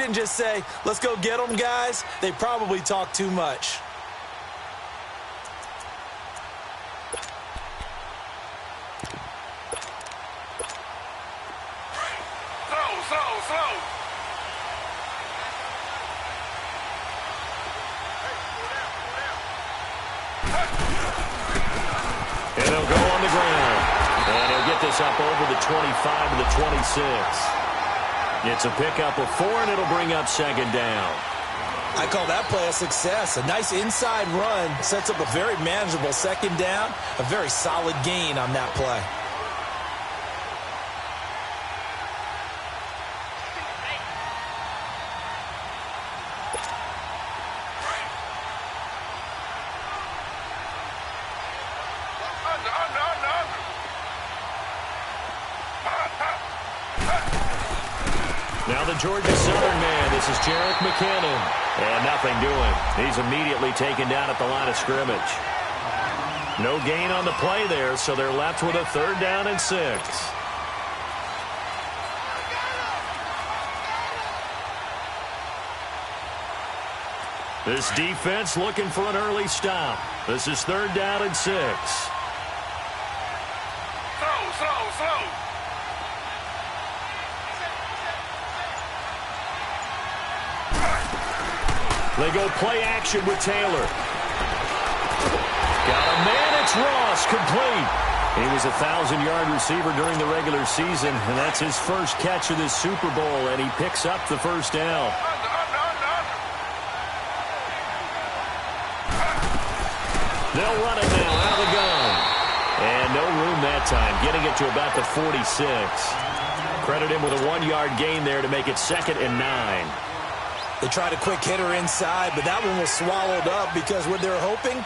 didn't just say, let's go get them, guys, they probably talk too much. And they'll go on the ground. And he'll get this up over the 25 to the 26. It's a pickup of 4, and it'll bring up second down. I call that play a success. A nice inside run sets up a very manageable second down. A very solid gain on that play. Now the Georgia Southern man. This is Jerick McKinnon. And nothing doing. He's immediately taken down at the line of scrimmage. No gain on the play there, so they're left with a 3rd down and 6. This defense looking for an early stop. This is 3rd down and 6. Slow. They go play action with Taylor. Got a man, it's Ross, complete. He was a 1,000-yard receiver during the regular season, and that's his first catch of this Super Bowl, and he picks up the 1st down. They'll run it now out of the gun. And no room that time, getting it to about the 46. Credit him with a 1-yard gain there to make it 2nd and 9. They tried a quick hitter inside, but that one was swallowed up because what they're hoping,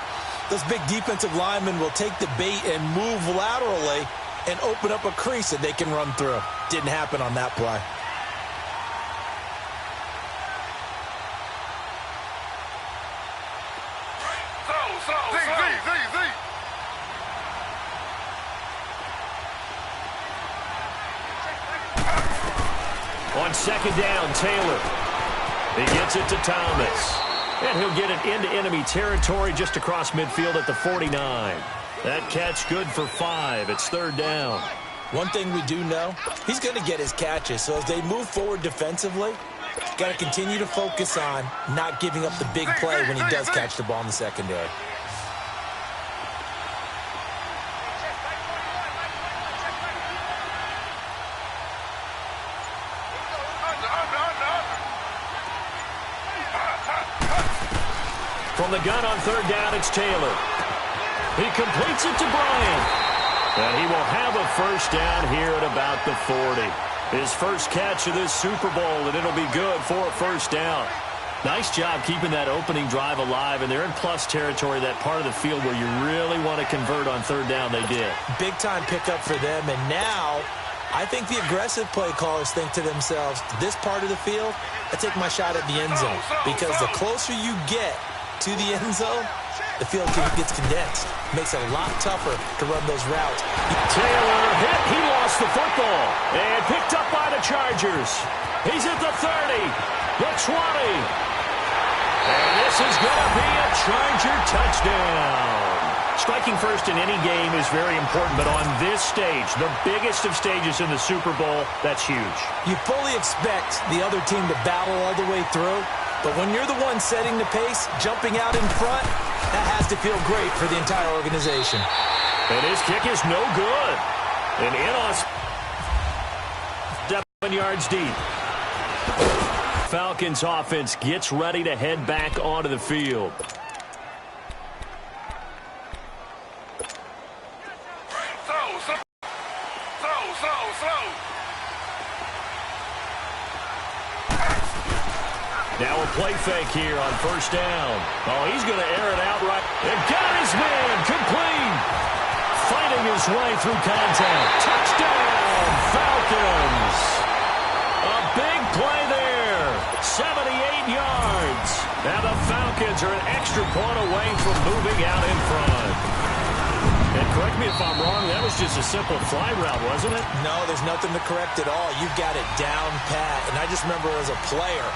those big defensive linemen will take the bait and move laterally and open up a crease that they can run through. Didn't happen on that play. On 2nd down, Taylor. He gets it to Thomas. And he'll get it into enemy territory just across midfield at the 49. That catch good for 5. It's 3rd down. One thing we do know, he's going to get his catches. So as they move forward defensively, got to continue to focus on not giving up the big play when he does catch the ball in the secondary. From the gun on 3rd down, it's Taylor. He completes it to Bryant. And he will have a 1st down here at about the 40. His first catch of this Super Bowl, and it'll be good for a 1st down. Nice job keeping that opening drive alive, and they're in plus territory, that part of the field where you really want to convert on 3rd down. They did. Big-time pickup for them, and now I think the aggressive play callers think to themselves, this part of the field, I take my shot at the end zone, because the closer you get to the end zone, the field gets condensed. Makes it a lot tougher to run those routes. Taylor hit. He lost the football. And picked up by the Chargers. He's at the 30, the 20. And this is going to be a Charger touchdown. Striking first in any game is very important, but on this stage, the biggest of stages in the Super Bowl, that's huge. You fully expect the other team to battle all the way through, but when you're the one setting the pace, jumping out in front, that has to feel great for the entire organization. And his kick is no good. And Enos 7 yards deep. Falcons offense gets ready to head back onto the field. Now a play fake here on 1st down. Oh, he's going to air it out right. And got his man complete. Fighting his way through contact. Touchdown, Falcons. A big play there. 78 yards. Now the Falcons are an extra point away from moving out in front. And correct me if I'm wrong, that was just a simple fly route, wasn't it? No, there's nothing to correct at all. You've got it down pat. And I just remember as a player,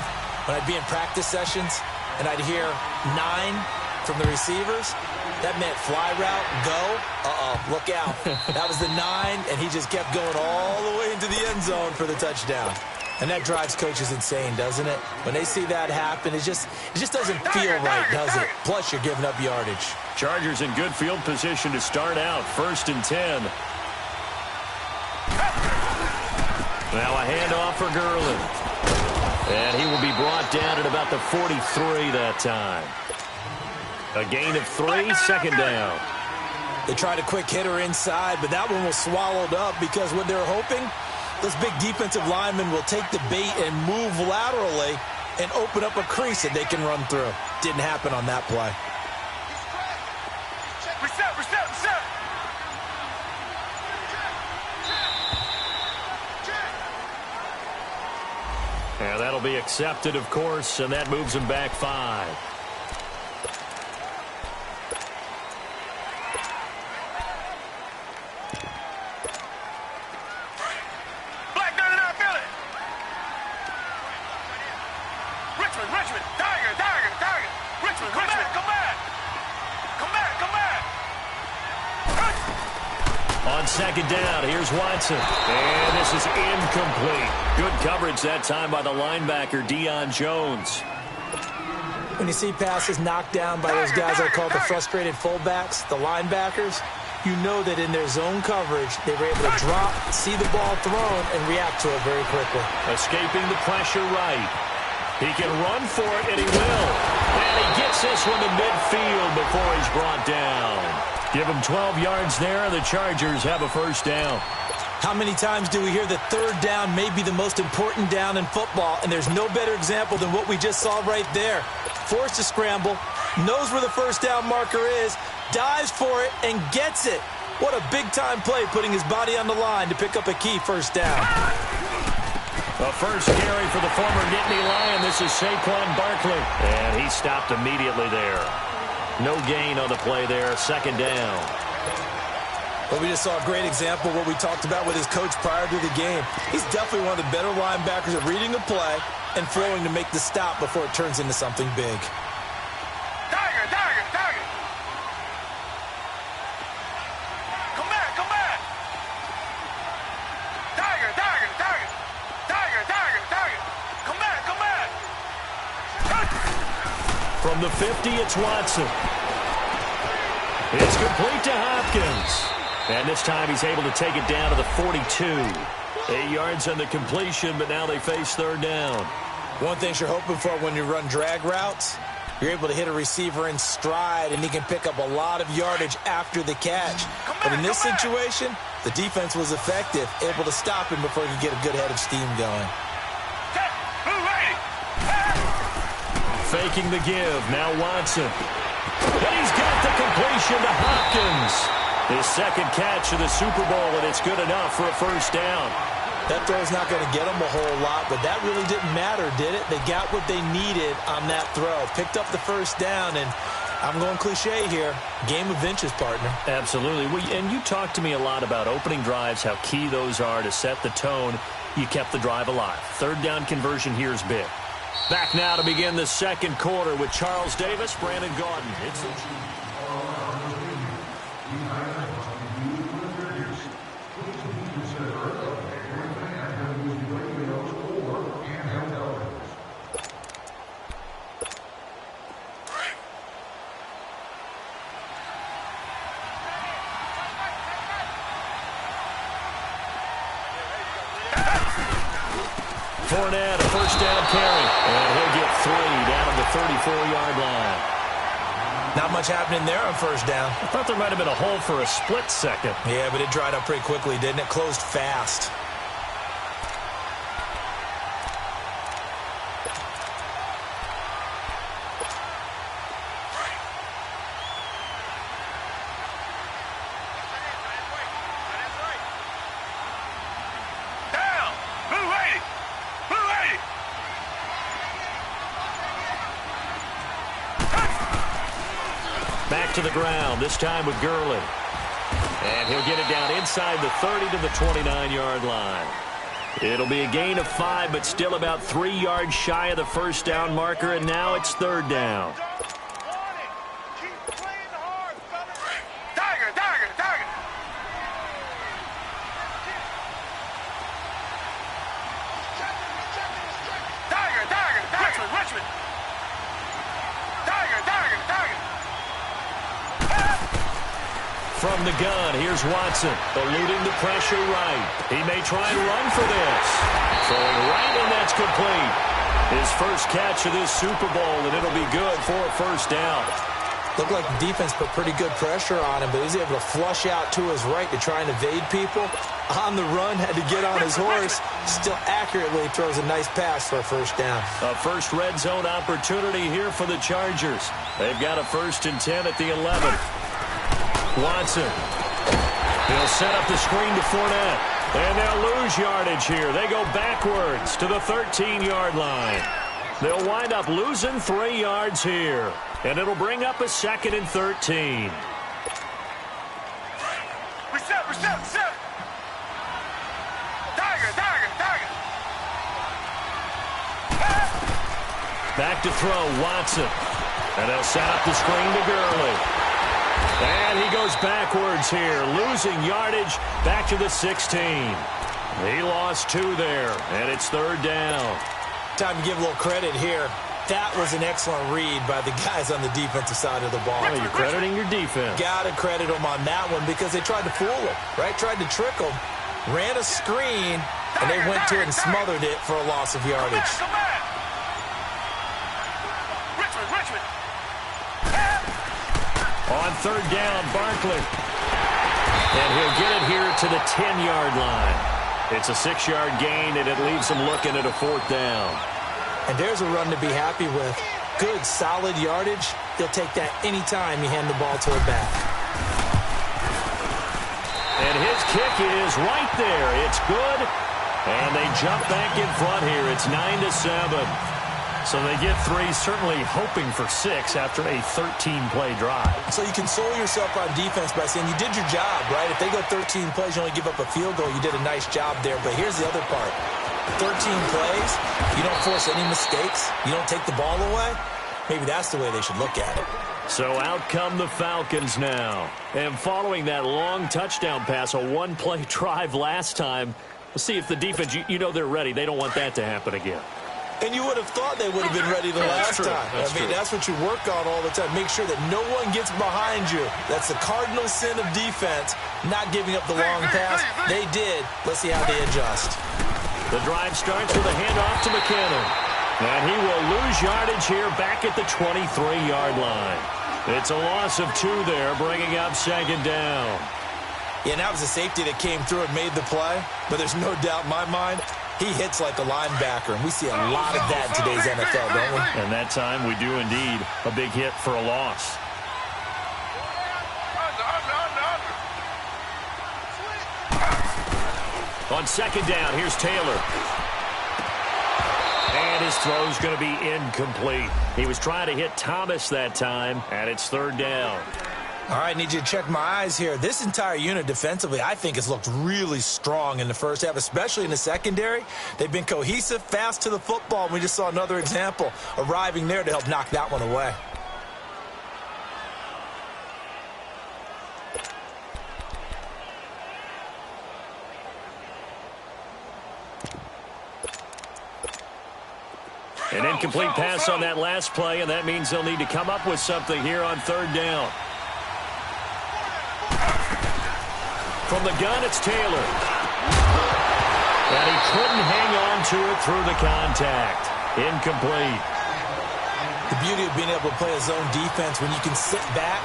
when I'd be in practice sessions and I'd hear 9 from the receivers, that meant fly route, go. Look out. That was the 9, and he just kept going all the way into the end zone for the touchdown. And that drives coaches insane, doesn't it? When they see that happen, it just doesn't feel right, does it? Plus, you're giving up yardage. Chargers in good field position to start out. 1st and 10. Now a handoff for Gurley. And he will be brought down at about the 43 that time. A gain of 3, 2nd down. They tried a quick hitter inside, but that one was swallowed up because what they're hoping, those big defensive linemen will take the bait and move laterally and open up a crease that they can run through. Didn't happen on that play. Reset, reset, reset. And that'll be accepted, of course, and that moves him back 5. On 2nd down, here's Watson. And this is incomplete. Good coverage that time by the linebacker, Deion Jones. When you see passes knocked down by those guys I call the frustrated fullbacks, the linebackers, you know that in their zone coverage, they were able to drop, see the ball thrown, and react to it very quickly. Escaping the pressure right. He can run for it, and he will. And he gets this one to midfield before he's brought down. Give him 12 yards there, and the Chargers have a 1st down. How many times do we hear that 3rd down may be the most important down in football, and there's no better example than what we just saw right there. Forced to scramble, knows where the 1st down marker is, dives for it, and gets it. What a big-time play, putting his body on the line to pick up a key 1st down. A first carry for the former Nittany Lion. This is Saquon Barkley. And he stopped immediately there. No gain on the play there. 2nd down. Well, we just saw a great example of what we talked about with his coach prior to the game. He's definitely one of the better linebackers at reading a play and flowing to make the stop before it turns into something big. Tiger, tiger, tiger. Come back, come back. Tiger, tiger, tiger. Tiger, tiger, tiger. Come back, come back. From the 50, it's Watson. It's complete to Hopkins. And this time he's able to take it down to the 42. 8 yards on the completion, but now they face 3rd down. One thing you're hoping for when you run drag routes, you're able to hit a receiver in stride, and he can pick up a lot of yardage after the catch. But in this situation, the defense was effective, able to stop him before he could get a good head of steam going. Faking the give. Now Watson. And he's got the completion to Hopkins. His 2nd catch of the Super Bowl, and it's good enough for a 1st down. That throw's not going to get them a whole lot, but that really didn't matter, did it? They got what they needed on that throw. Picked up the 1st down, and I'm going cliche here. Game of inches, partner. Absolutely. And you talked to me a lot about opening drives, how key those are to set the tone. You kept the drive alive. 3rd down conversion here is big. Back now to begin the 2nd quarter with Charles Davis, Brandon Gaudin. It's Fournette, a 1st down carry. And he'll get 3 down at the 34-yard line. Not much happening there on 1st down. I thought there might have been a hole for a split second. Yeah, but it dried up pretty quickly, didn't it? Closed fast. Back to the ground, this time with Gurley. And he'll get it down inside the 30 to the 29-yard line. It'll be a gain of 5, but still about 3 yards shy of the first down marker, and now it's third down. From the gun, here's Watson, eluding the pressure right. He may try and run for this. Throwing right, and that's complete. His first catch of this Super Bowl, and it'll be good for a first down. Looked like the defense put pretty good pressure on him, but he was able to flush out to his right to try and evade people. On the run, had to get on his horse. Still accurately throws a nice pass for a first down. A first red zone opportunity here for the Chargers. They've got a 1st and 10 at the 11. Watson. He'll set up the screen to Fournette. And they'll lose yardage here. They go backwards to the 13-yard line. They'll wind up losing 3 yards here. And it'll bring up a 2nd and 13. Reset. Tiger. Back to throw, Watson. And they'll set up the screen to Gurley. And he goes backwards here, losing yardage back to the 16. He lost 2 there, and it's third down. Time to give a little credit here. That was an excellent read by the guys on the defensive side of the ball. Well, you're crediting your defense. Got to credit them on that one because they tried to fool him, right? Tried to trick him, ran a screen, and they went to it and smothered it for a loss of yardage. Come back. Richmond. On third down, Barkley. And he'll get it here to the 10-yard line. It's a 6-yard gain, and it leaves him looking at a 4th down. And there's a run to be happy with. Good, solid yardage. He'll take that anytime you hand the ball to a back. And his kick is right there. It's good. And they jump back in front here. It's 9-7. So they get 3, certainly hoping for 6 after a 13-play drive. So you console yourself on defense by saying you did your job, right? If they go 13 plays, you only give up a field goal, you did a nice job there. But here's the other part. 13 plays, you don't force any mistakes, you don't take the ball away. Maybe that's the way they should look at it. So out come the Falcons now. And following that long touchdown pass, a 1-play drive last time, we'll see if the defense, you know they're ready. They don't want that to happen again. And you would have thought they would have been ready the last time. That's what you work on all the time. Make sure that no one gets behind you. That's the cardinal sin of defense, not giving up the long pass. They did. Let's see how they adjust. The drive starts with a handoff to McKinnon. And he will lose yardage here back at the 23-yard line. It's a loss of 2 there, bringing up 2nd down. Yeah, and that was a safety that came through and made the play. But there's no doubt in my mind, he hits like a linebacker, and we see a lot of that in today's NFL, don't we? And that time we do indeed a big hit for a loss. On 2nd down, here's Taylor. And his throw's going to be incomplete. He was trying to hit Thomas that time, and it's 3rd down. All right, need you to check my eyes here. This entire unit defensively, I think, has looked really strong in the first half, especially in the secondary. They've been cohesive, fast to the football, and we just saw another example arriving there to help knock that one away. An incomplete pass on that last play, and that means they'll need to come up with something here on 3rd down. From the gun, it's Taylor. And he couldn't hang on to it through the contact. Incomplete. The beauty of being able to play a zone defense when you can sit back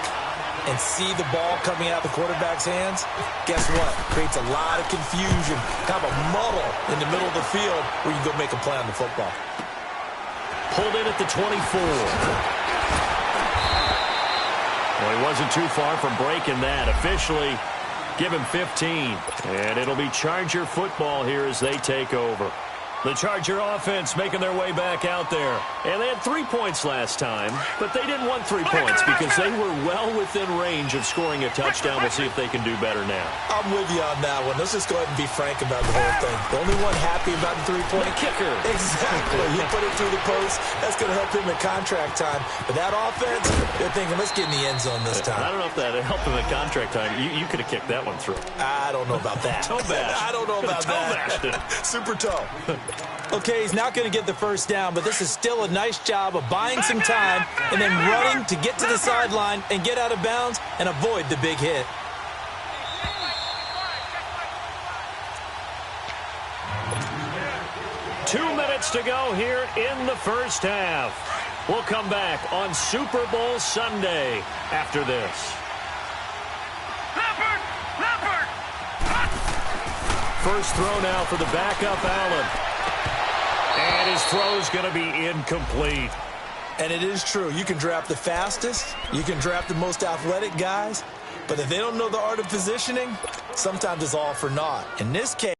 and see the ball coming out of the quarterback's hands, guess what? Creates a lot of confusion, kind of a muddle in the middle of the field where you can go make a play on the football. Pulled in at the 24. Well, he wasn't too far from breaking that. Officially, give him 15. And it'll be Charger football here as they take over. The Charger offense making their way back out there. And they had 3 points last time, but they didn't want 3 points because they were well within range of scoring a touchdown. We'll see if they can do better now. I'm with you on that one. Let's just go ahead and be frank about the whole thing. The only one happy about the 3-point kicker. Exactly. He put it through the post. That's going to help him at contract time. But that offense, they're thinking, let's get in the end zone this time. I don't know if that helped him at contract time. You could have kicked that one through. I don't know about that. Toe bash. I don't know about that. Super toe. Okay, he's not going to get the first down, but this is still a nice job of buying some time and then running to get to the sideline and get out of bounds and avoid the big hit. Two minutes to go here in the first half. We'll come back on Super Bowl Sunday after this. First throw now for the backup, Allen. And his throw's going to be incomplete. And it is true. You can draft the fastest. You can draft the most athletic guys. But if they don't know the art of positioning, sometimes it's all for naught. In this case,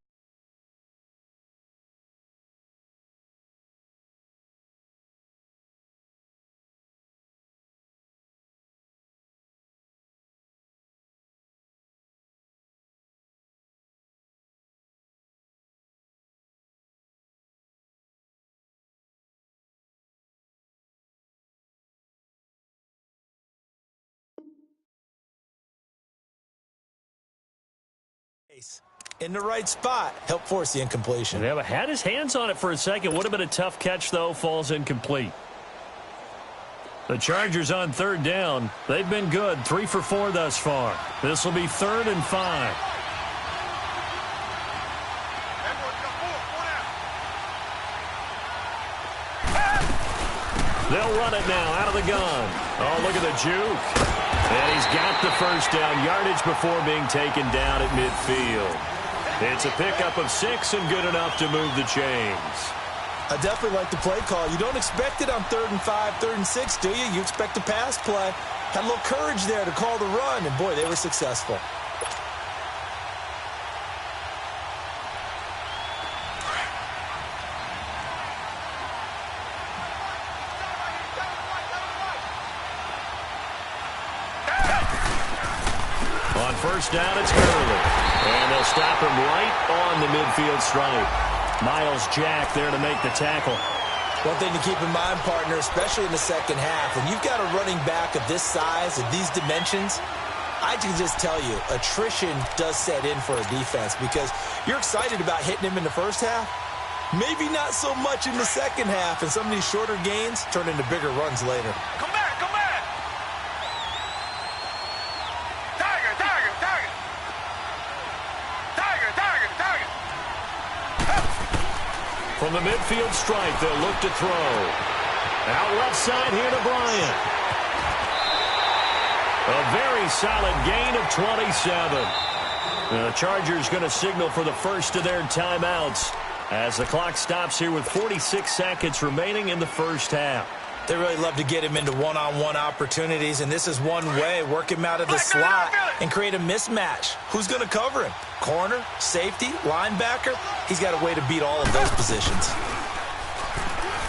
in the right spot, help force the incompletion. Yeah, but had his hands on it for a second. Would have been a tough catch, though. Falls incomplete. The Chargers on third down. They've been good. 3 for 4 thus far. This will be 3rd and 5. They'll run it now out of the gun. Oh, look at the juke. And he's got the first down, yardage before being taken down at midfield. It's a pickup of 6 and good enough to move the chains. I definitely like the play call. You don't expect it on 3rd and 5, 3rd and 6, do you? You expect a pass play. Had a little courage there to call the run, and boy, they were successful. On first down, it's Gurley. And they'll stop him right on the midfield stripe. Miles Jack there to make the tackle. One thing to keep in mind, partner, especially in the second half, when you've got a running back of this size, of these dimensions, I can just tell you, attrition does set in for a defense because you're excited about hitting him in the first half. Maybe not so much in the second half, and some of these shorter gains turn into bigger runs later. Come back, come back. Tiger, tiger, tiger. Tiger, tiger, tiger. From the midfield stripe, they'll look to throw. Out left side here to Bryant. A very solid gain of 27. The Chargers going to signal for the first of their timeouts as the clock stops here with 46 seconds remaining in the first half. They really love to get him into one-on-one opportunities, and this is one way, work him out of the slot and create a mismatch. Who's going to cover him? Corner, safety, linebacker? He's got a way to beat all of those positions.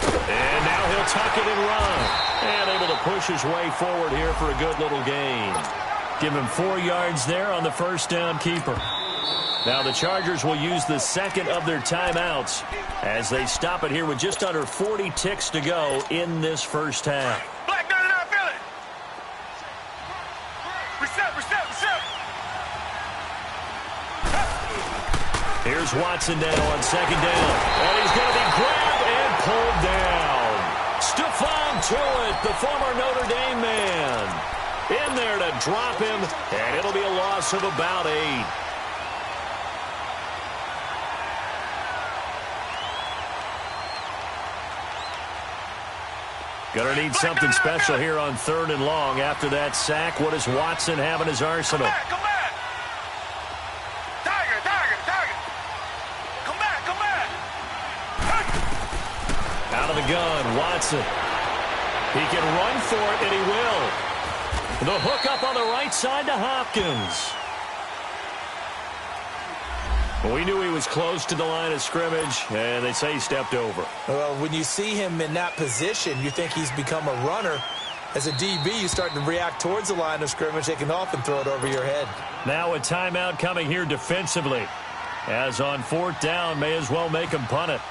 And now he'll tuck it and run. And able to push his way forward here for a good little gain. Give him 4 yards there on the first down keeper. Now the Chargers will use the second of their timeouts as they stop it here with just under 40 ticks to go in this first half. Black 99 Philly. Reset, reset, reset. Here's Watson now on second down. And he's going to be grabbed and pulled down. Stephon Tuitt, the former Notre Dame man, in there to drop him, and it'll be a loss of about 8. Going to need something special here on 3rd and long after that sack. What does Watson have in his arsenal? Come back. Tiger, tiger, tiger. Come back, come back. Out of the gun, Watson. He can run for it, and he will. The hook up on the right side to Hopkins. We knew he was close to the line of scrimmage, and they say he stepped over. Well, when you see him in that position, you think he's become a runner. As a DB, you start to react towards the line of scrimmage. They can often throw it over your head. Now a timeout coming here defensively. As on 4th down, may as well make him punt it.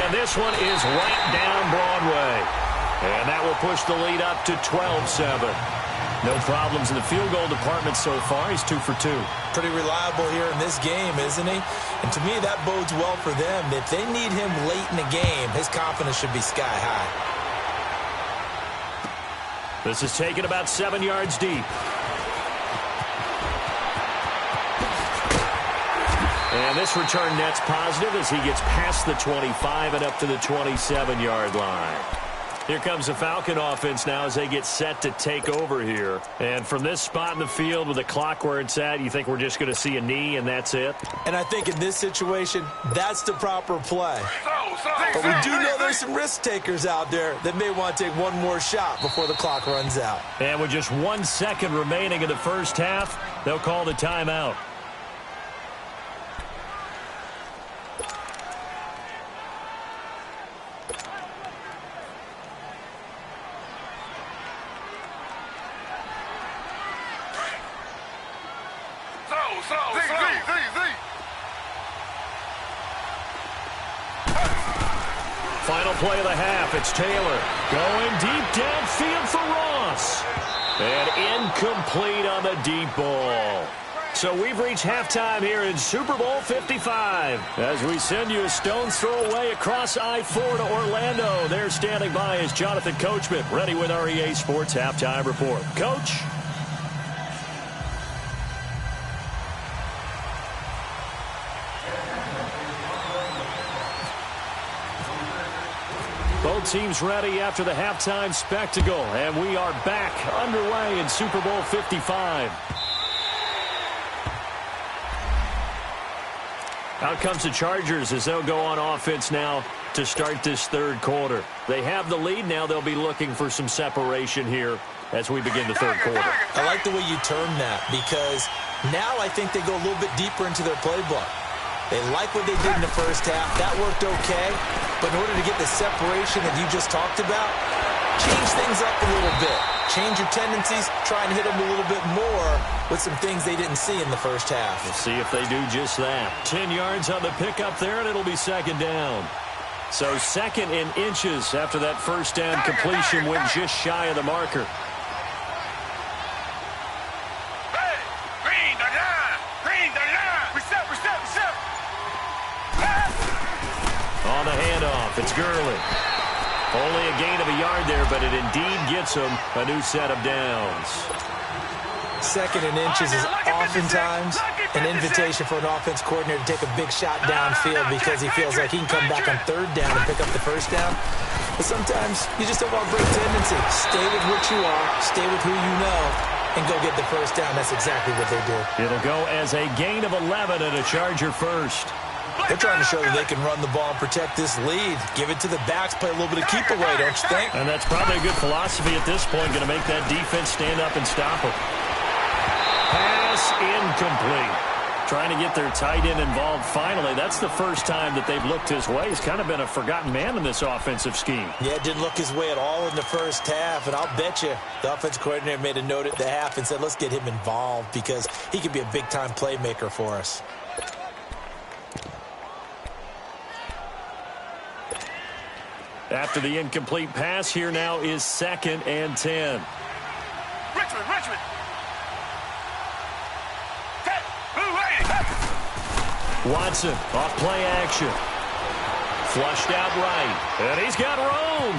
And this one is right down Broadway. And that will push the lead up to 12-7. No problems in the field goal department so far. He's 2 for 2. Pretty reliable here in this game, isn't he? And to me, that bodes well for them. If they need him late in the game, his confidence should be sky high. This is taken about 7 yards deep. And this return net's positive as he gets past the 25 and up to the 27-yard line. Here comes the Falcon offense now as they get set to take over here. And from this spot in the field with the clock where it's at, you think we're just going to see a knee and that's it? And I think in this situation, that's the proper play. But we do know there's some risk takers out there that may want to take one more shot before the clock runs out. And with just 1 second remaining in the first half, they'll call the timeout. Final play of the half. It's Taylor going deep downfield for Ross. And incomplete on the deep ball. So we've reached halftime here in Super Bowl 55. As we send you a stone's throw away across I-4 to Orlando. There standing by is Jonathan Coachman, ready with our EA Sports Halftime Report. Coach? Both teams ready after the halftime spectacle, and we are back underway in Super Bowl 55. Out comes the Chargers as they'll go on offense now to start this third quarter. They have the lead now. They'll be looking for some separation here as we begin the third quarter. I like the way you term that because now I think they go a little bit deeper into their playbook. They like what they did in the first half. That worked okay. But in order to get the separation that you just talked about, change things up a little bit. Change your tendencies. Try and hit them a little bit more with some things they didn't see in the first half. We'll see if they do just that. 10 yards on the pickup there, and it'll be second down. So 2nd and inches after that first down completion went just shy of the marker. On the handoff, it's Gurley. Only a gain of a yard there, but it indeed gets him a new set of downs. 2nd and inches is oftentimes an invitation for an offense coordinator to take a big shot downfield because he feels like he can come back on 3rd down and pick up the first down. But sometimes you just don't want to break tendency. Stay with what you are, stay with who you know, and go get the first down. That's exactly what they do. It'll go as a gain of 11 and a Charger first. They're trying to show that they can run the ball and protect this lead. Give it to the backs, play a little bit of keep away, don't you think? And that's probably a good philosophy at this point, going to make that defense stand up and stop them. Pass incomplete. Trying to get their tight end involved finally. That's the first time that they've looked his way. He's kind of been a forgotten man in this offensive scheme. Yeah, didn't look his way at all in the first half, and I'll bet you the offensive coordinator made a note at the half and said, let's get him involved because he could be a big-time playmaker for us. After the incomplete pass, here now is 2nd and 10. Richmond. Watson off play action. Flushed out right. And he's got room.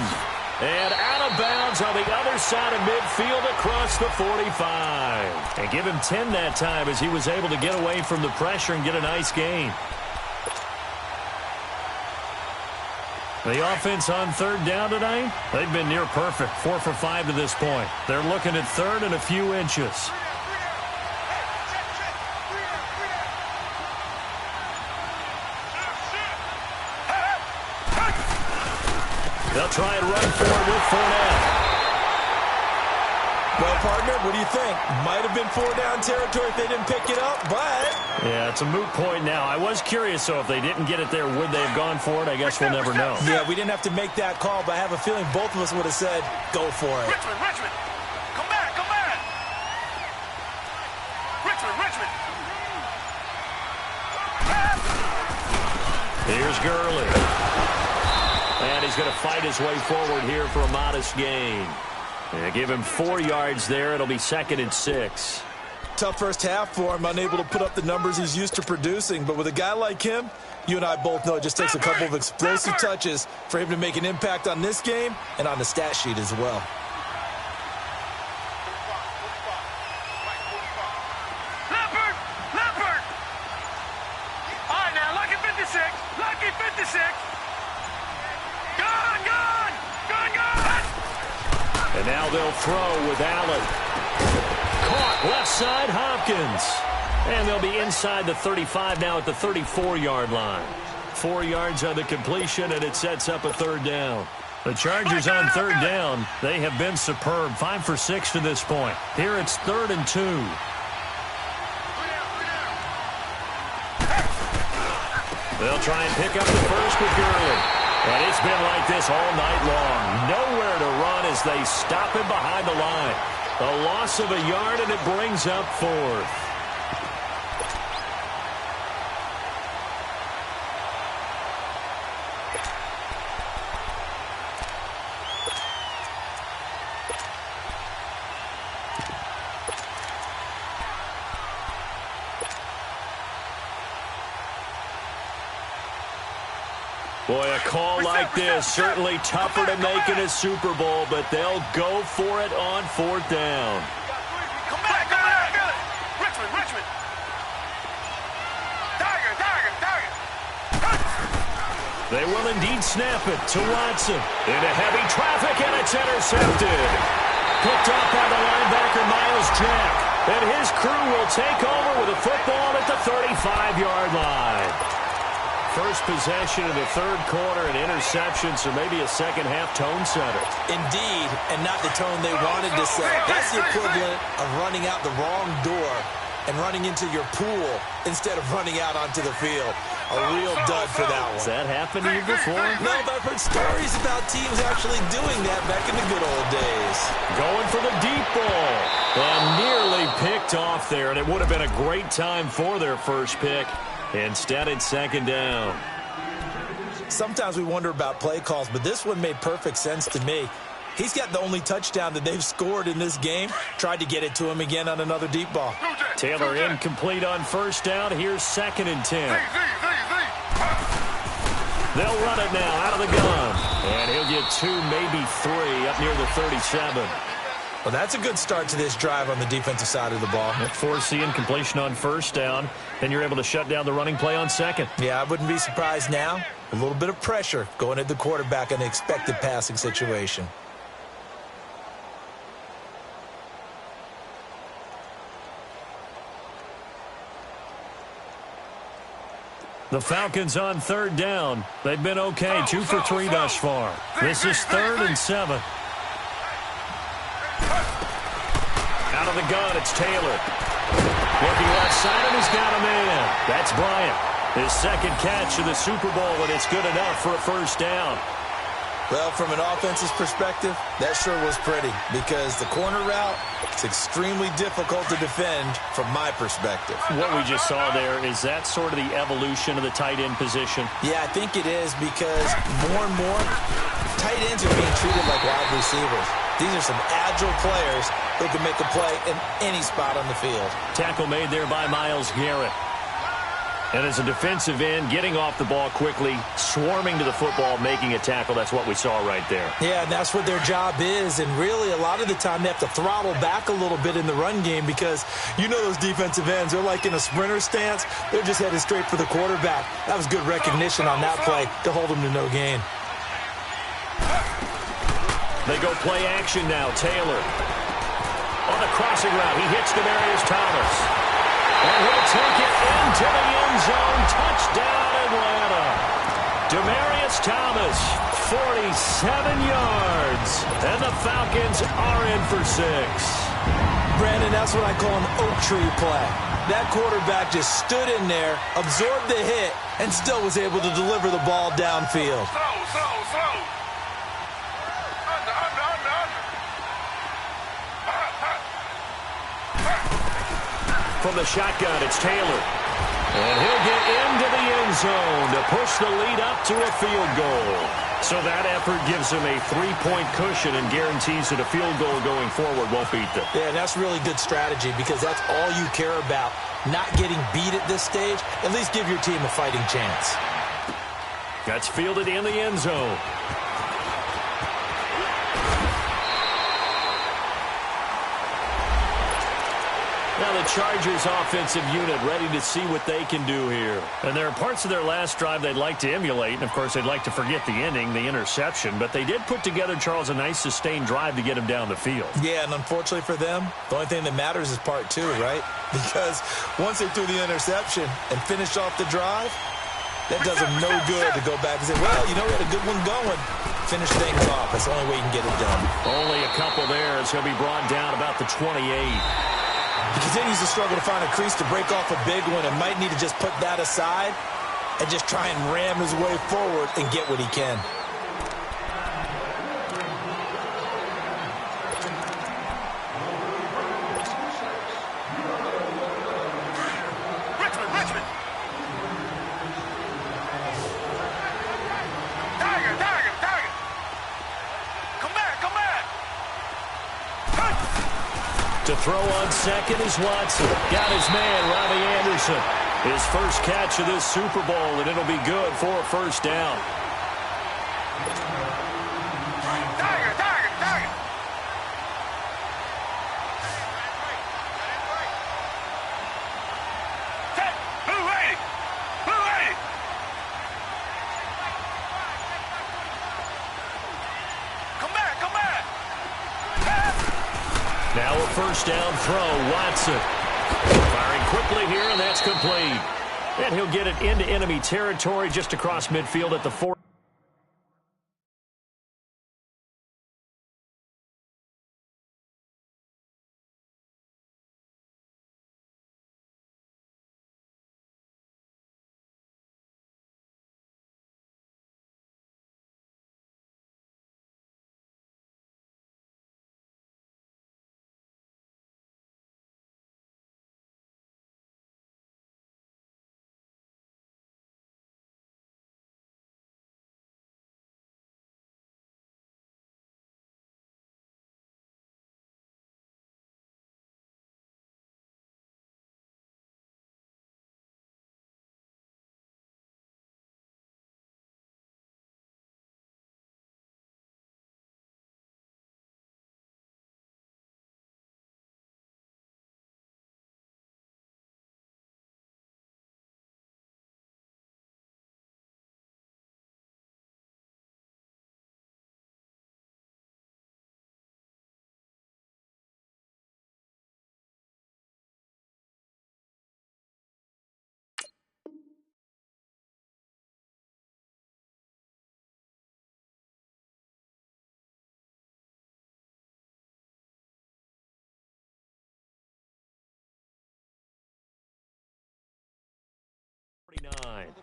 And out of bounds on the other side of midfield across the 45. And give him 10 that time as he was able to get away from the pressure and get a nice gain. The offense on 3rd down tonight, they've been near perfect. 4 for 5 to this point. They're looking at 3rd and a few inches. They'll try and run for it with Fournette. Well, partner, what do you think? Might have been 4-down territory if they didn't pick it up, but... Yeah, it's a moot point now. I was curious, so if they didn't get it there, would they have gone for it? I guess we'll never know. Yeah, we didn't have to make that call, but I have a feeling both of us would have said, go for it. Richmond. Come back. Richmond. Here's Gurley. And he's going to fight his way forward here for a modest gain. Yeah, give him 4 yards there. It'll be 2nd and 6. Tough first half for him, unable to put up the numbers he's used to producing. But with a guy like him, you and I both know it just takes a couple of explosive touches for him to make an impact on this game and on the stat sheet as well. Leopard. All right, now, lucky 56. Gone. And now they'll throw with Allen. Caught left side, Hopkins. And they'll be inside the 35 now at the 34-yard line. 4 yards on the completion, and it sets up a 3rd down. The Chargers on 3rd down. They have been superb. 5 for 6 to this point. Here it's 3rd and 2. They'll try and pick up the first with Gurley. And it's been like this all night long. Nowhere to run as they stop him behind the line. A loss of a yard, and it brings up 4th. Boy, a call like this, certainly tougher to make in a Super Bowl, but they'll go for it on 4th down. Come back. Richmond. Tiger. They will indeed snap it to Watson. Into heavy traffic, and it's intercepted. Picked off by the linebacker, Miles Jack. And his crew will take over with a football at the 35-yard line. First possession of the 3rd quarter, an interception, so maybe a second-half tone setter. Indeed, and not the tone they wanted to set. That's the equivalent of running out the wrong door and running into your pool instead of running out onto the field. A real dud for that one. Has that happened to you before? No, but I've heard stories about teams actually doing that back in the good old days. Going for the deep ball. And nearly picked off there, and it would have been a great time for their first pick. Instead, it's 2nd down. Sometimes we wonder about play calls, but this one made perfect sense to me. He's got the only touchdown that they've scored in this game. Tried to get it to him again on another deep ball. Taylor incomplete on 1st down. Here's 2nd and 10. They'll run it now out of the gun. And he'll get 2, maybe 3 up near the 37. Well, that's a good start to this drive on the defensive side of the ball. Force the incompletion on 1st down. Then you're able to shut down the running play on 2nd. Yeah, I wouldn't be surprised now. A little bit of pressure going at the quarterback in the expected passing situation. The Falcons on 3rd down. They've been okay, 2 for 3 thus far. This is 3rd and 7. Out of the gun, it's Taylor. Looking left side, and he's got a man. That's Bryant. His 2nd catch of the Super Bowl, and it's good enough for a 1st down. Well, from an offense's perspective, that sure was pretty because the corner route, it's extremely difficult to defend from my perspective. What we just saw there, is that sort of the evolution of the tight end position? Yeah, I think it is because more and more tight ends are being treated like wide receivers. These are some agile players who can make a play in any spot on the field. Tackle made there by Myles Garrett. And as a defensive end, getting off the ball quickly, swarming to the football, making a tackle, that's what we saw right there. Yeah, and that's what their job is. And really, a lot of the time, they have to throttle back a little bit in the run game because you know those defensive ends, they're like in a sprinter stance. They're just headed straight for the quarterback. That was good recognition on that play to hold them to no gain. They go play action now. Taylor on the crossing route. He hits Demaryius Thomas. And he'll take it into the end zone. Touchdown, Atlanta. Demaryius Thomas, 47 yards. And the Falcons are in for 6. Brandon, that's what I call an oak tree play. That quarterback just stood in there, absorbed the hit, and still was able to deliver the ball downfield. Slow. Under. From the shotgun, it's Taylor. And he'll get into the end zone to push the lead up to a field goal. So that effort gives him a 3-point cushion and guarantees that a field goal going forward won't beat them. Yeah, and that's really good strategy because that's all you care about. Not getting beat at this stage, at least give your team a fighting chance. That's fielded in the end zone. Now the Chargers offensive unit ready to see what they can do here. And there are parts of their last drive they'd like to emulate. And, of course, they'd like to forget the ending, the interception. But they did put together, Charles, a nice sustained drive to get him down the field. Yeah, and unfortunately for them, the only thing that matters is part 2, right? Because once they threw the interception and finished off the drive, that does them no good to go back and say, well, you know, we had a good one going. Finish things off. That's the only way you can get it done. Only a couple there. It's going to be brought down about the 28. He continues to struggle to find a crease to break off a big one and might need to just put that aside and just try and ram his way forward and get what he can. Richmond. Tiger. Come back. To throw on second is Watson. Got his man, Robbie Anderson. His first catch of this Super Bowl, and it'll be good for a first down. Tiger. Blue 80. Come back. Now a first down throw, Watson. Firing quickly here, and that's complete. And he'll get it into enemy territory just across midfield at the 4. Nine.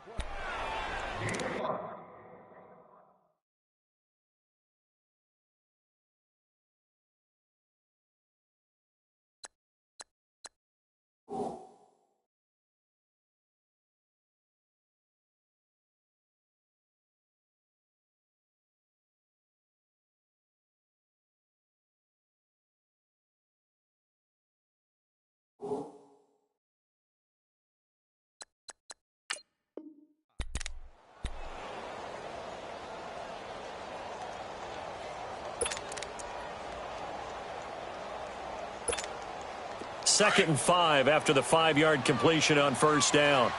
Second and 5 after the 5-yard completion on first down.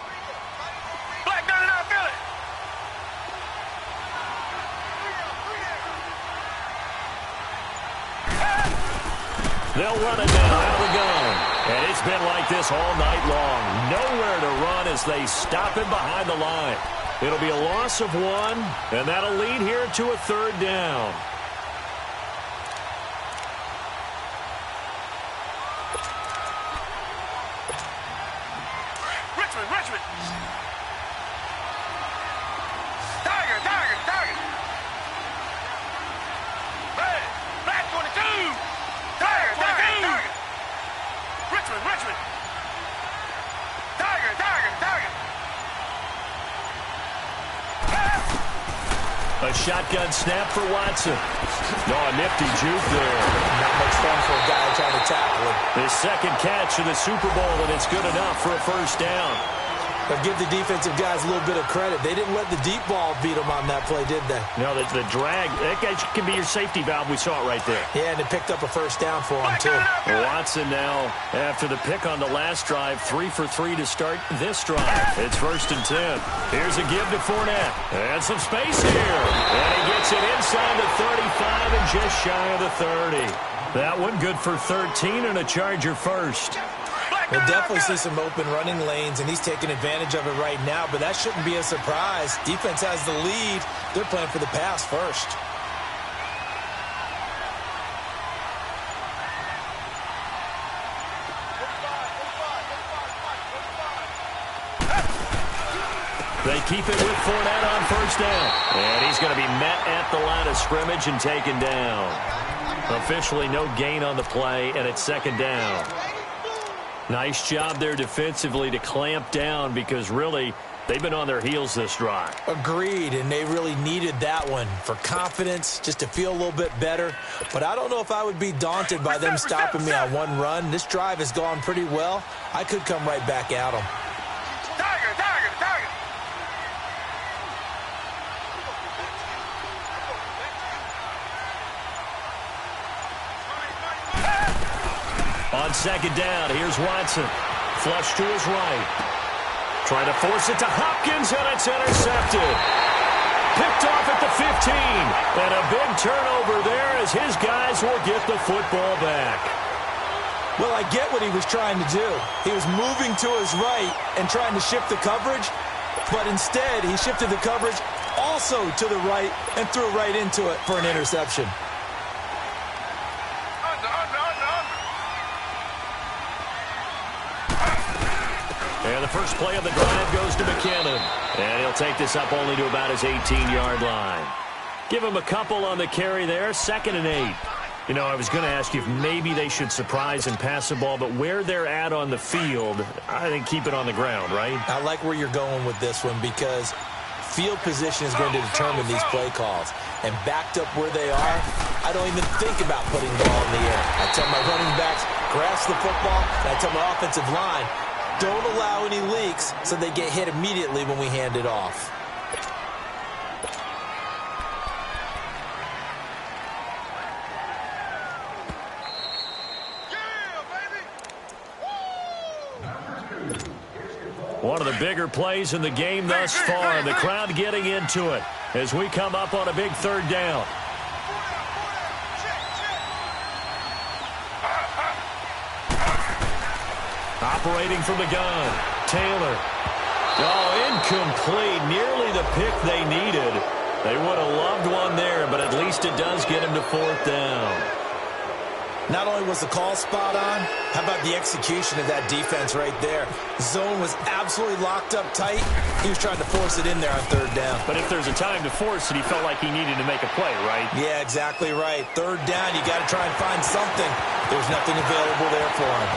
Black gun it out, feel it. They'll run it now out of the gun. And it's been like this all night long. Nowhere to run as they stop him behind the line. It'll be a loss of 1, and that'll lead here to a 3rd down. Richmond. Tiger. Hey, Black 22. Tiger. Richmond. Tiger. A shotgun snap for Watson. A nifty juke there. Not much fun for a guy trying to tackle him. His 2nd catch of the Super Bowl, and it's good enough for a 1st down. But give the defensive guys a little bit of credit. They didn't let the deep ball beat them on that play, did they? No, the drag, that guy can be your safety valve. We saw it right there. Yeah, and it picked up a 1st down for him, too. Watson now, after the pick on the last drive, 3 for 3 to start this drive. It's 1st and 10. Here's a give to Fournette. And some space here. And he gets it inside the 35 and just shy of the 30. That one good for 13 and a Charger 1st. We'll definitely see some open running lanes, and he's taking advantage of it right now, but that shouldn't be a surprise. Defense has the lead. They're playing for the pass first. They keep it with Fournette on 1st down. And he's going to be met at the line of scrimmage and taken down. Officially no gain on the play, and it's 2nd down. Nice job there defensively to clamp down because really they've been on their heels this drive. Agreed, and they really needed that one for confidence, just to feel a little bit better. But I don't know if I would be daunted by them stopping me on one run. This drive has gone pretty well. I could come right back at them. Tiger. On 2nd down, here's Watson. Flush to his right. Trying to force it to Hopkins, and it's intercepted. Picked off at the 15. And a big turnover there as his guys will get the football back. Well, I get what he was trying to do. He was moving to his right and trying to shift the coverage, but instead he shifted the coverage also to the right and threw right into it for an interception. And the first play of the drive goes to McKinnon. And he'll take this up only to about his 18-yard line. Give him a couple on the carry there, 2nd and 8. You know, I was going to ask you if maybe they should surprise and pass the ball, but where they're at on the field, I think keep it on the ground, right? I like where you're going with this one because field position is going to determine these play calls. And backed up where they are, I don't even think about putting the ball in the air. I tell my running backs, grasp the football, and I tell my offensive line, don't allow any leaks so they get hit immediately when we hand it off. One of the bigger plays in the game thus far. The crowd getting into it as we come up on a big 3rd down. Operating from the gun, Taylor. Oh, incomplete. Nearly the pick they needed. They would have loved one there, but at least it does get him to 4th down. Not only was the call spot on, how about the execution of that defense right there? Zone was absolutely locked up tight. He was trying to force it in there on 3rd down. But if there's a time to force it, he felt like he needed to make a play, right? Yeah, exactly right. 3rd down, you got to try and find something. There's nothing available there for him.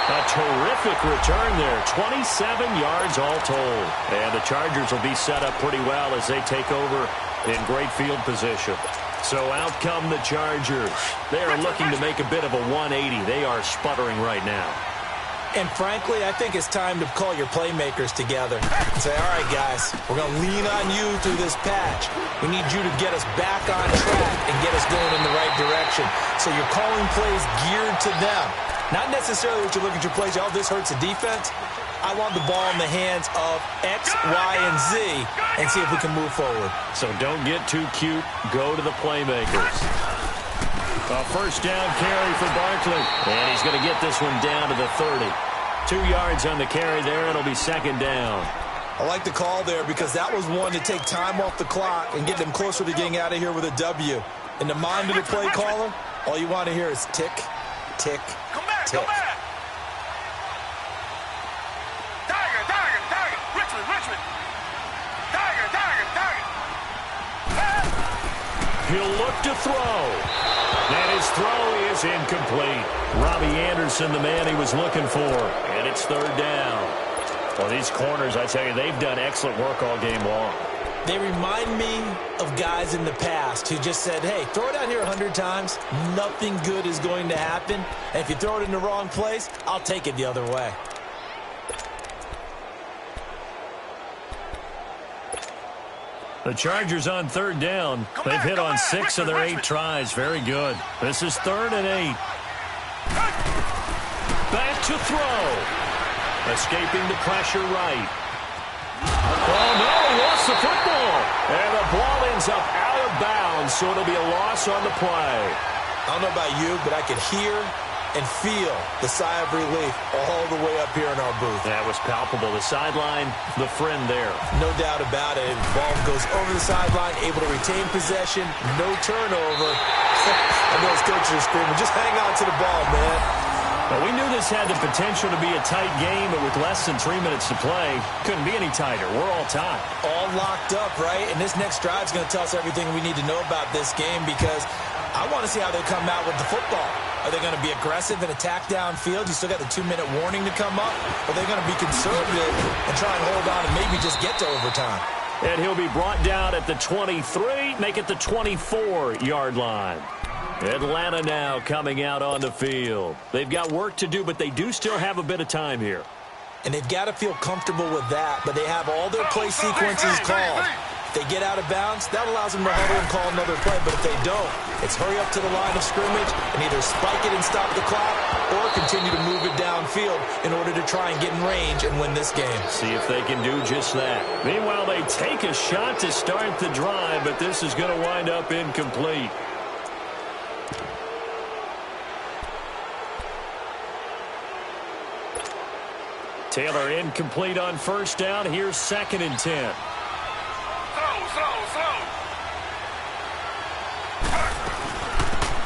A terrific return there. 27 yards all told. And the Chargers will be set up pretty well as they take over in great field position. So out come the Chargers. They are looking to make a bit of a 180. They are sputtering right now. And frankly, I think it's time to call your playmakers together and say, all right, guys, we're going to lean on you through this patch. We need you to get us back on track and get us going in the right direction. So you're calling plays geared to them. Not necessarily what you look at your plays, oh, this hurts the defense. I want the ball in the hands of X, Y, and Z and see if we can move forward. So don't get too cute. Go to the playmakers. A 1st down carry for Barkley. And he's going to get this one down to the 30. 2 yards on the carry there. It'll be second down. I like the call there because that was one to take time off the clock and get them closer to getting out of here with a W. In the mind of the play caller, all you want to hear is tick, tick, tick. Come back. Tiger. Richmond. Tiger. He'll look to throw. And his throw is incomplete. Robbie Anderson, the man he was looking for. And it's third down. Well, these corners, I tell you, they've done excellent work all game long. They remind me of guys in the past who just said, hey, throw it out here 100 times. Nothing good is going to happen. And if you throw it in the wrong place, I'll take it the other way. The Chargers on third down. They've hit on 6 of their 8 tries. Very good. This is 3rd and 8. Back to throw. Escaping the pressure right. Oh, no, he lost the football. And the ball ends up out of bounds, so it'll be a loss on the play. I don't know about you, but I could hear and feel the sigh of relief all the way up here in our booth. That was palpable. The sideline, the friend there. No doubt about it. The ball goes over the sideline, able to retain possession, no turnover. And those coaches are screaming, just hang on to the ball, man. Well, we knew this had the potential to be a tight game, but with less than 3 minutes to play, couldn't be any tighter. We're all tied. All locked up, right? And this next drive is going to tell us everything we need to know about this game because I want to see how they come out with the football. Are they going to be aggressive and attack downfield? You still got the 2-minute warning to come up? Or are they going to be conservative and try and hold on and maybe just get to overtime? And he'll be brought down at the 23, make it the 24-yard line. Atlanta now coming out on the field. They've got work to do, but they do still have a bit of time here. And they've got to feel comfortable with that, but they have all their play sequences called. If they get out of bounds, that allows them to huddle and call another play, but if they don't, it's hurry up to the line of scrimmage and either spike it and stop the clock or continue to move it downfield in order to try and get in range and win this game. See if they can do just that. Meanwhile, they take a shot to start the drive, but this is going to wind up incomplete. Taylor incomplete on first down. Here's 2nd and 10. Slow.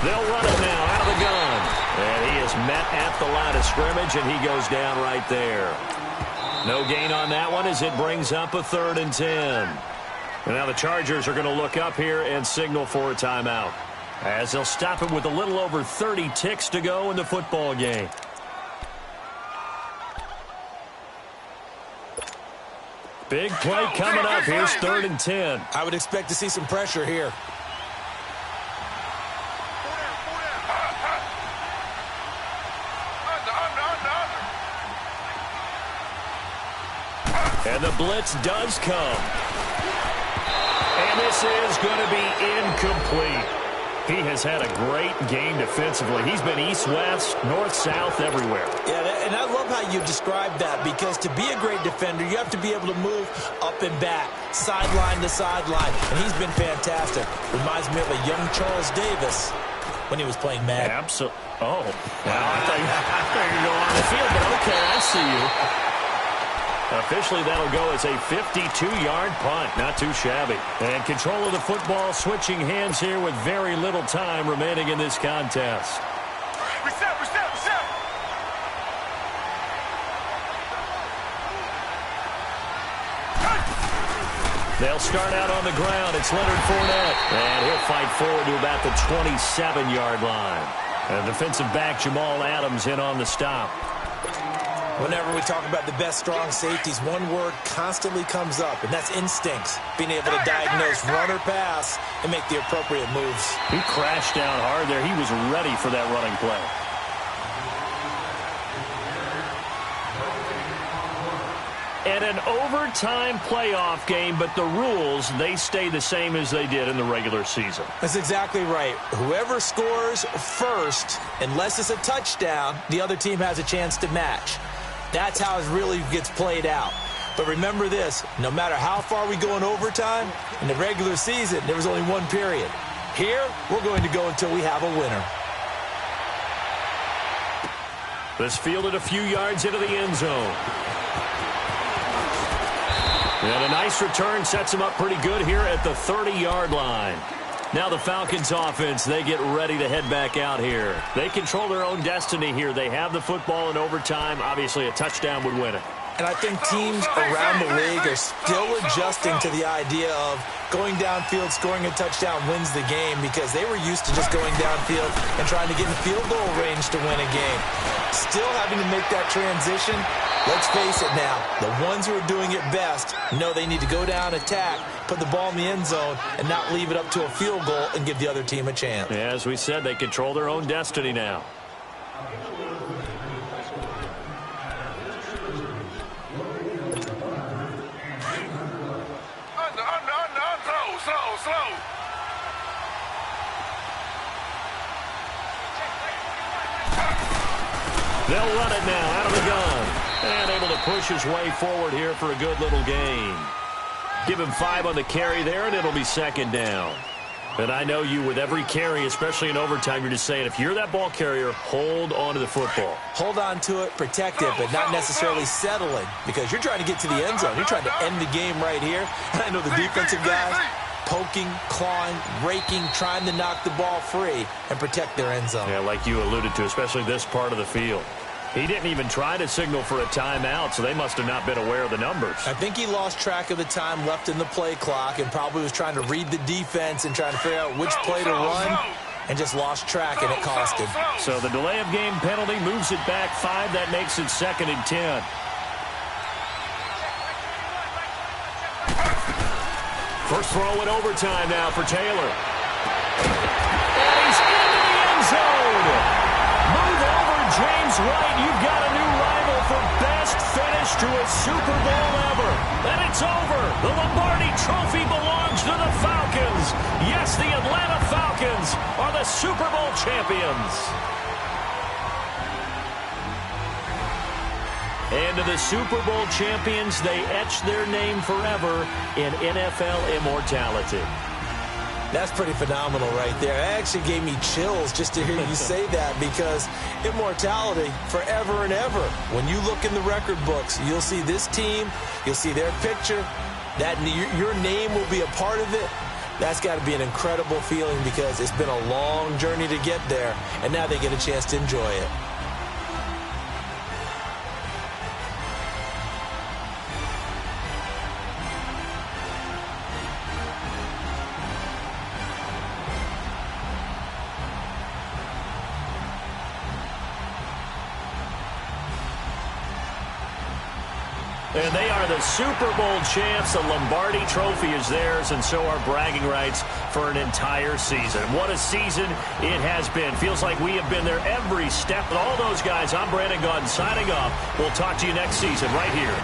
They'll run it now out of the gun. And he is met at the line of scrimmage, and he goes down right there. No gain on that one as it brings up a 3rd and 10. And now the Chargers are going to look up here and signal for a timeout, as they'll stop it with a little over 30 ticks to go in the football game. Big play coming up. Here's 3rd and 10. I would expect to see some pressure here. And the blitz does come. And this is going to be incomplete. He has had a great game defensively. He's been east-west, north-south, everywhere. Yeah, and I love how you described that because to be a great defender, you have to be able to move up and back, sideline to sideline, and he's been fantastic. Reminds me of a young Charles Davis when he was playing Madden. Absolutely. Oh, well, I thought you were going on the field, but okay, I see you. Officially, that'll go as a 52-yard punt. Not too shabby. And control of the football switching hands here with very little time remaining in this contest. Reset. They'll start out on the ground. It's Leonard Fournette. And he'll fight forward to about the 27-yard line. And defensive back Jamal Adams in on the stop. Whenever we talk about the best strong safeties, one word constantly comes up, and that's instincts. Being able to diagnose run or pass and make the appropriate moves. He crashed down hard there. He was ready for that running play. And an overtime playoff game, but the rules, they stay the same as they did in the regular season. That's exactly right. Whoever scores first, unless it's a touchdown, the other team has a chance to match. That's how it really gets played out. But remember this, no matter how far we go in overtime, in the regular season, there was only one period. Here, we're going to go until we have a winner. This fielded a few yards into the end zone. And a nice return sets him up pretty good here at the 30-yard line. Now the Falcons offense, they get ready to head back out here. They control their own destiny here. They have the football in overtime. Obviously, a touchdown would win it. And I think teams around the league are still adjusting to the idea of going downfield, scoring a touchdown wins the game, because they were used to just going downfield and trying to get in field goal range to win a game. Still having to make that transition. Let's face it now, the ones who are doing it best know they need to go down, attack, put the ball in the end zone, and not leave it up to a field goal and give the other team a chance. Yeah, as we said, they control their own destiny now. Slow. They'll run it now out of the gun. And able to push his way forward here for a good little gain. Give him 5 on the carry there, and it'll be second down. And I know you, with every carry, especially in overtime, you're just saying, if you're that ball carrier, hold on to the football. Hold on to it, protect it, but not necessarily settling, because you're trying to get to the end zone. You're trying to end the game right here. And I know the defensive guys poking, clawing, raking, trying to knock the ball free and protect their end zone. Yeah, like you alluded to, especially this part of the field. He didn't even try to signal for a timeout, so they must have not been aware of the numbers. I think he lost track of the time left in the play clock and probably was trying to read the defense and trying to figure out which play to run, and just lost track, and it cost him. So the delay of game penalty moves it back 5. That makes it 2nd and 10. First throw in overtime now for Taylor. And he's into the end zone. Move over, James White. You've got a new rival for best finish to a Super Bowl ever. And it's over. The Lombardi Trophy belongs to the Falcons. Yes, the Atlanta Falcons are the Super Bowl champions. And to the Super Bowl champions, they etch their name forever in NFL immortality. That's pretty phenomenal right there. It actually gave me chills just to hear you say that, because immortality forever and ever. When you look in the record books, you'll see this team, you'll see their picture, that your name will be a part of it. That's got to be an incredible feeling, because it's been a long journey to get there, and now they get a chance to enjoy it. And they are the Super Bowl champs. The Lombardi Trophy is theirs, and so are bragging rights for an entire season. What a season it has been. Feels like we have been there every step. With all those guys, I'm Brandon Gaudin signing off. We'll talk to you next season right here.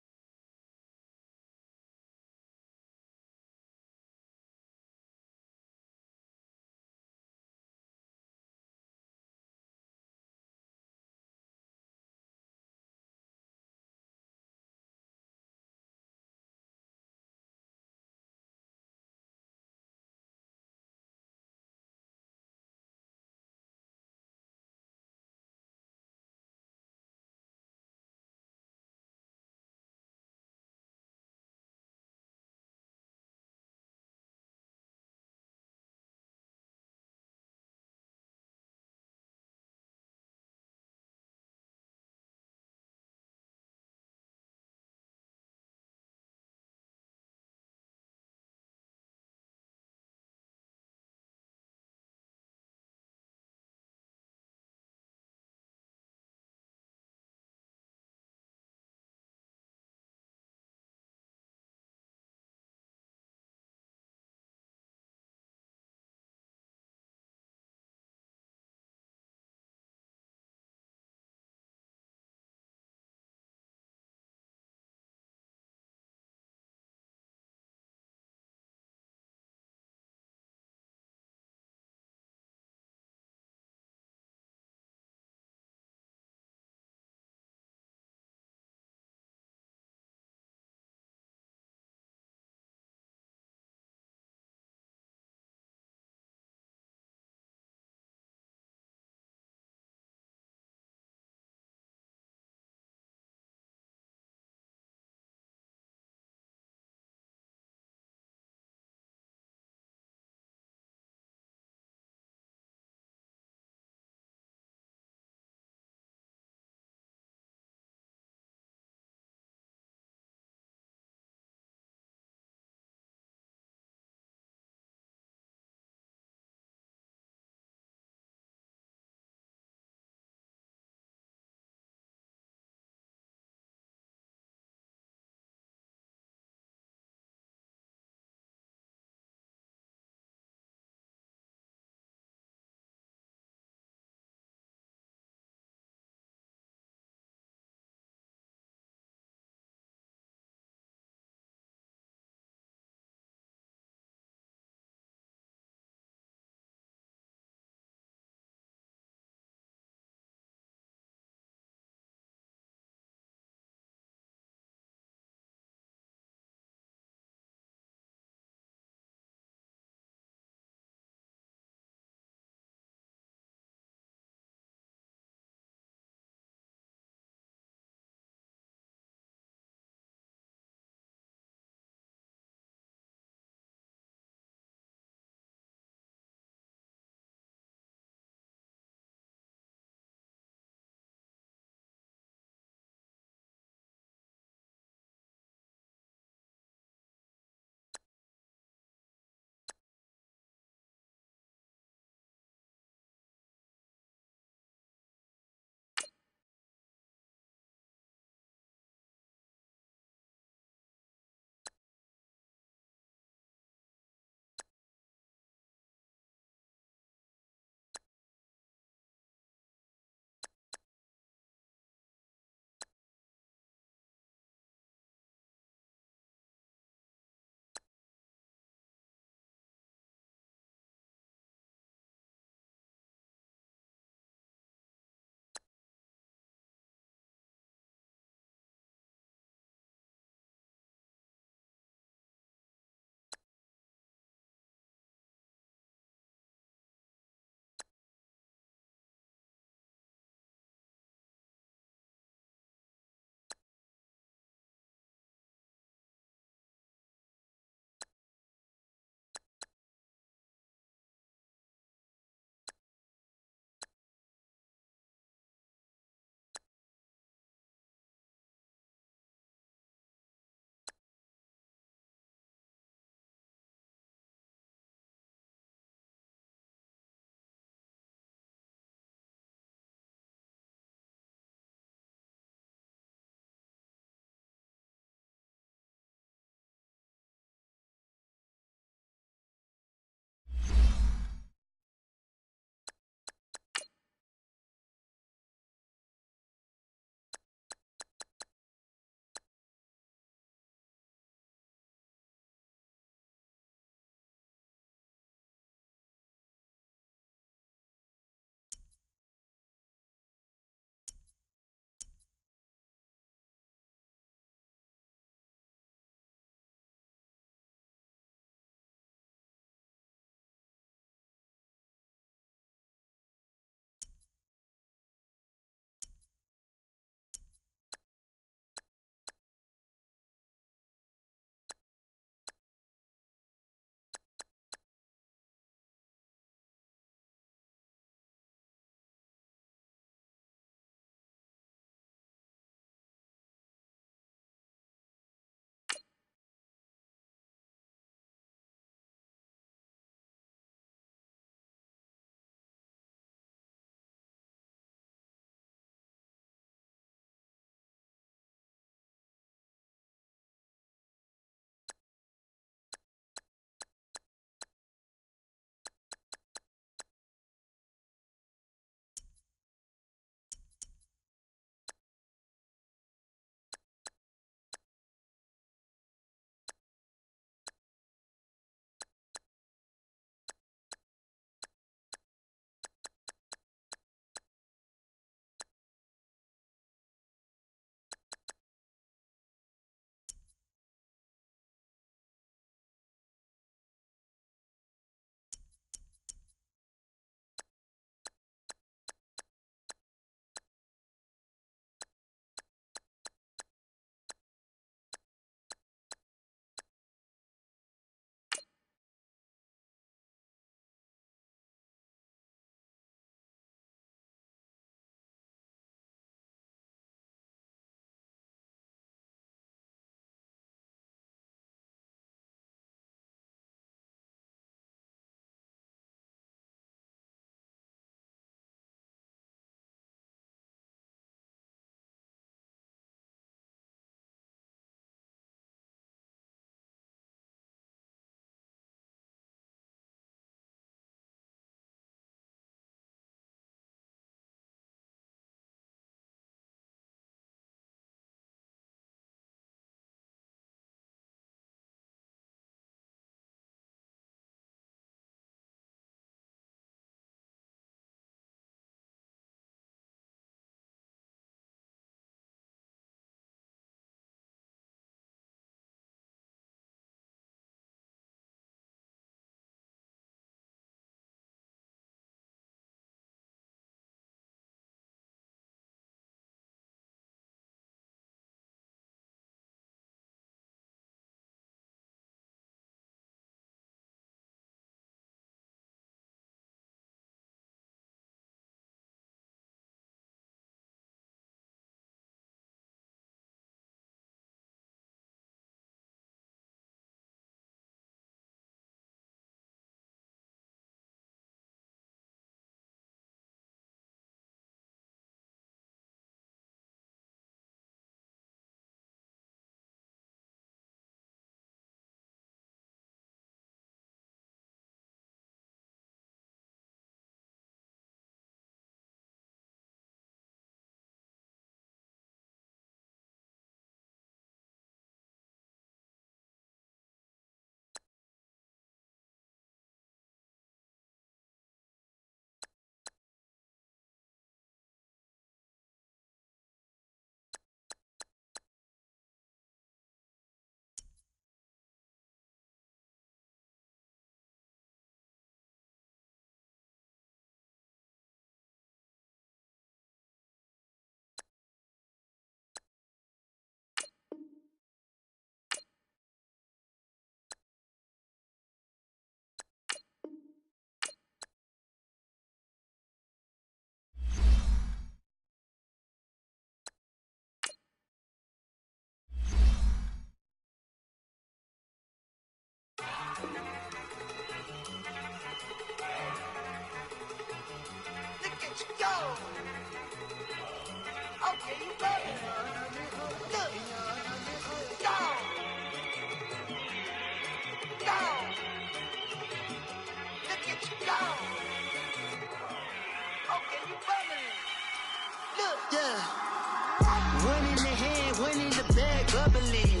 One in the hand, one in the bag, bubbling.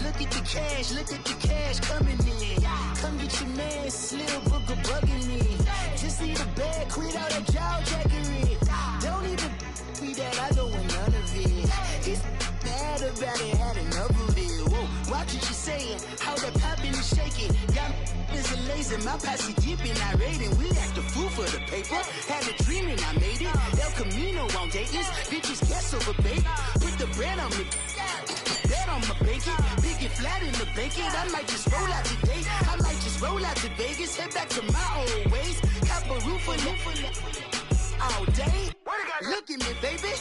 Look at the cash coming in. Come get your man, Slim Booker bugging me. Just need a bag, quit all that jaw jackery. Don't even me that I don't want none of it. He's mad about it, had enough of it. Whoa, watch what you saying, how that poppin' and shaking. Got is a laser, my posse deep and I raiding. We act a fool for the paper. Had a dream and I made it. El Camino on Dayton's, bitches guess over bait. Put the bread on me, bet on my bacon. Big and flat in the bacon. I might just roll out today. I might just roll out to Vegas. Head back to my old ways. Cop a roof for all day. Look at me, baby.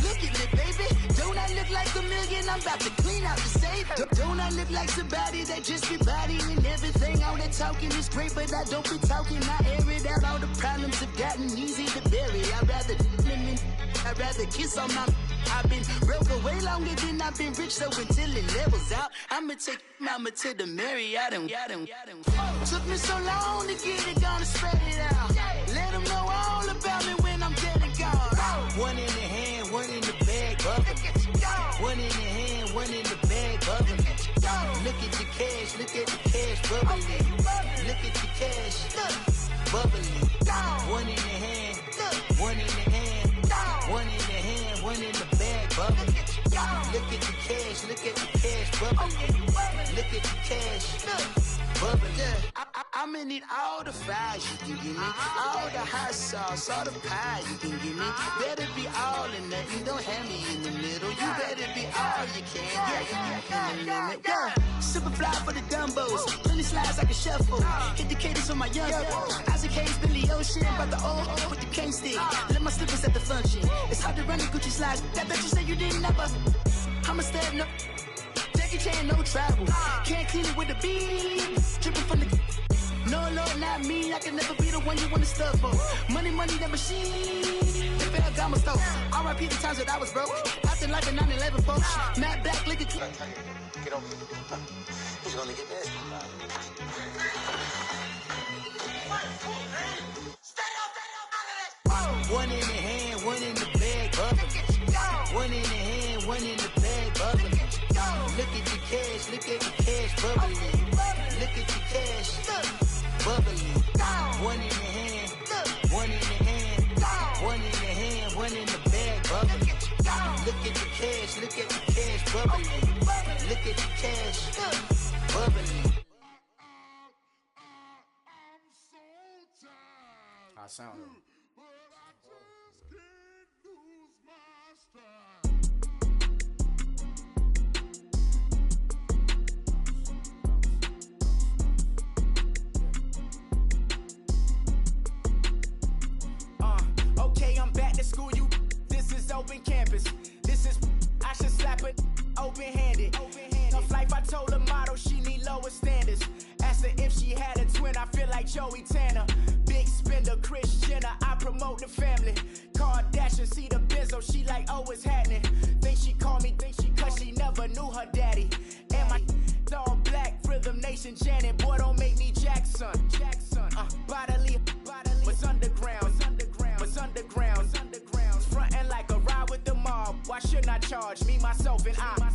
Look at me, baby. Don't I look like a million? I'm about to clean out the safe. Don't I look like somebody that just be bodying everything? All that talking is great, but I don't be talking. I air it out. All the problems have gotten easy to bury. I'd rather kiss on my. I've been broke way longer than I've been rich, so until it levels out, I'ma take mama to the Marriott and took me so long to get it, gonna spread it out. Let them know all about me when I'm dead and gone. One in the hand, one in the bag, bubbling. One in the hand, one in the bag, bubbling. Look at the cash, bubbling. Look at the cash, bubbling. One in the hand, one in the hand, one in the hand, one in the bag, bubbling. Look at the cash, bubbling. Look at the cash, bubbling. I'ma need all the fries you can give me, all the hot sauce, all the pie you can give me. Better be all in nothing, don't have me in the middle. You better be all you can, Super fly for the dumbos, plenty slides like a shuffle. Hit the cadence on my young Isaac Hayes, Billy Ocean, about the old with the cane stick. Let my slippers at the function. It's hard to run the Gucci slides. That bet you say you didn't never. I'm a step no. Jackie Chan, no travel. Can't clean it with the beat. Dripping from the. No, Lord, not me. I can never be the one you want to stuff for. Money, that machine. If I got my stuff. R.I.P. the times that I was broke. Acting like a 9/11 folks. Matt Black, liquor. Get over here. He's gonna get this. One in the hand, one in the bag, bubbling. One in the hand, one in the bag, bubbling. Look at the cash, bubbling. Look at the cash, bubbling. One in the hand, one in the hand, one in the hand, one in the bag, bubbling. Look at the cash, bubbling. Look at the cash, bubbling. I sound it. Okay, I'm back to school, you. This is open campus. This is, I should slap it open-handed. Tough life, I told her motto, she need lower standards. Asked her if she had a twin, I feel like Joey Tanner. Big spender, Kris Jenner, I promote the family. Kardashian, see the Benzo, she like, oh, it's happening. Think she called me, cause she never knew her daddy. And my all black, Rhythm Nation, Janet, boy, don't make me Jackson. Bodily, was underground. Frontin' like a ride with the mob. Why shouldn't I charge me, myself, and I?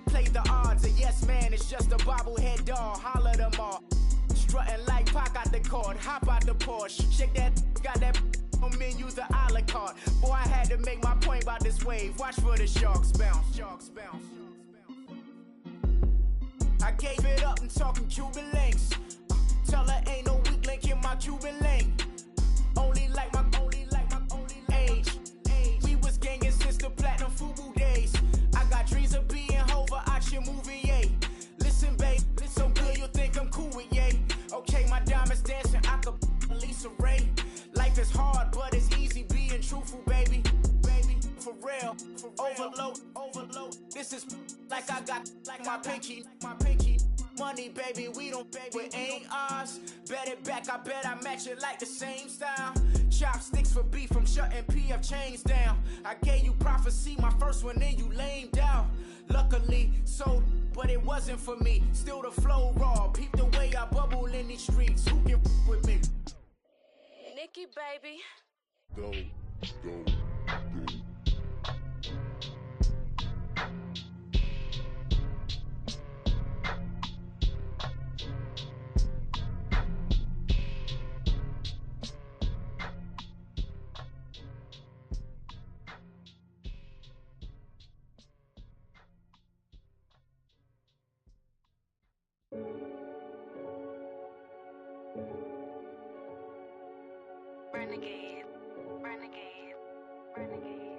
Play the odds, a yes man, it's just a bobblehead doll. Holler them all. Strutting like Pac out the court, hop out the Porsche. Shake that, got that on menu, the a la carte. Boy, I had to make my point about this wave. Watch for the sharks bounce. I gave it up and talking Cuban links. Tell her ain't no weak link in my Cuban link. Only like my age. We was gangin' since the platinum FUBU days. I got dreams of being Hova out your movie, yay. Listen, babe, so good you'll think I'm cool with yay. Okay, my diamonds dancing, I could Lisa Ray. Life is hard, but it's easy being truthful, baby. For real, overload. This is like I got like my pinky. money, baby, we don't, baby, ain't ours. Bet it back, I bet I match it like the same style. Chopsticks for beef, I'm shutting PF chains down. I gave you prophecy, my first one, then you lamed out. Luckily, so, but it wasn't for me. Still the flow raw, peep the way I bubble in these streets. Who can with me? Nikki, baby. Go, go, go. Renegade, renegade, renegade.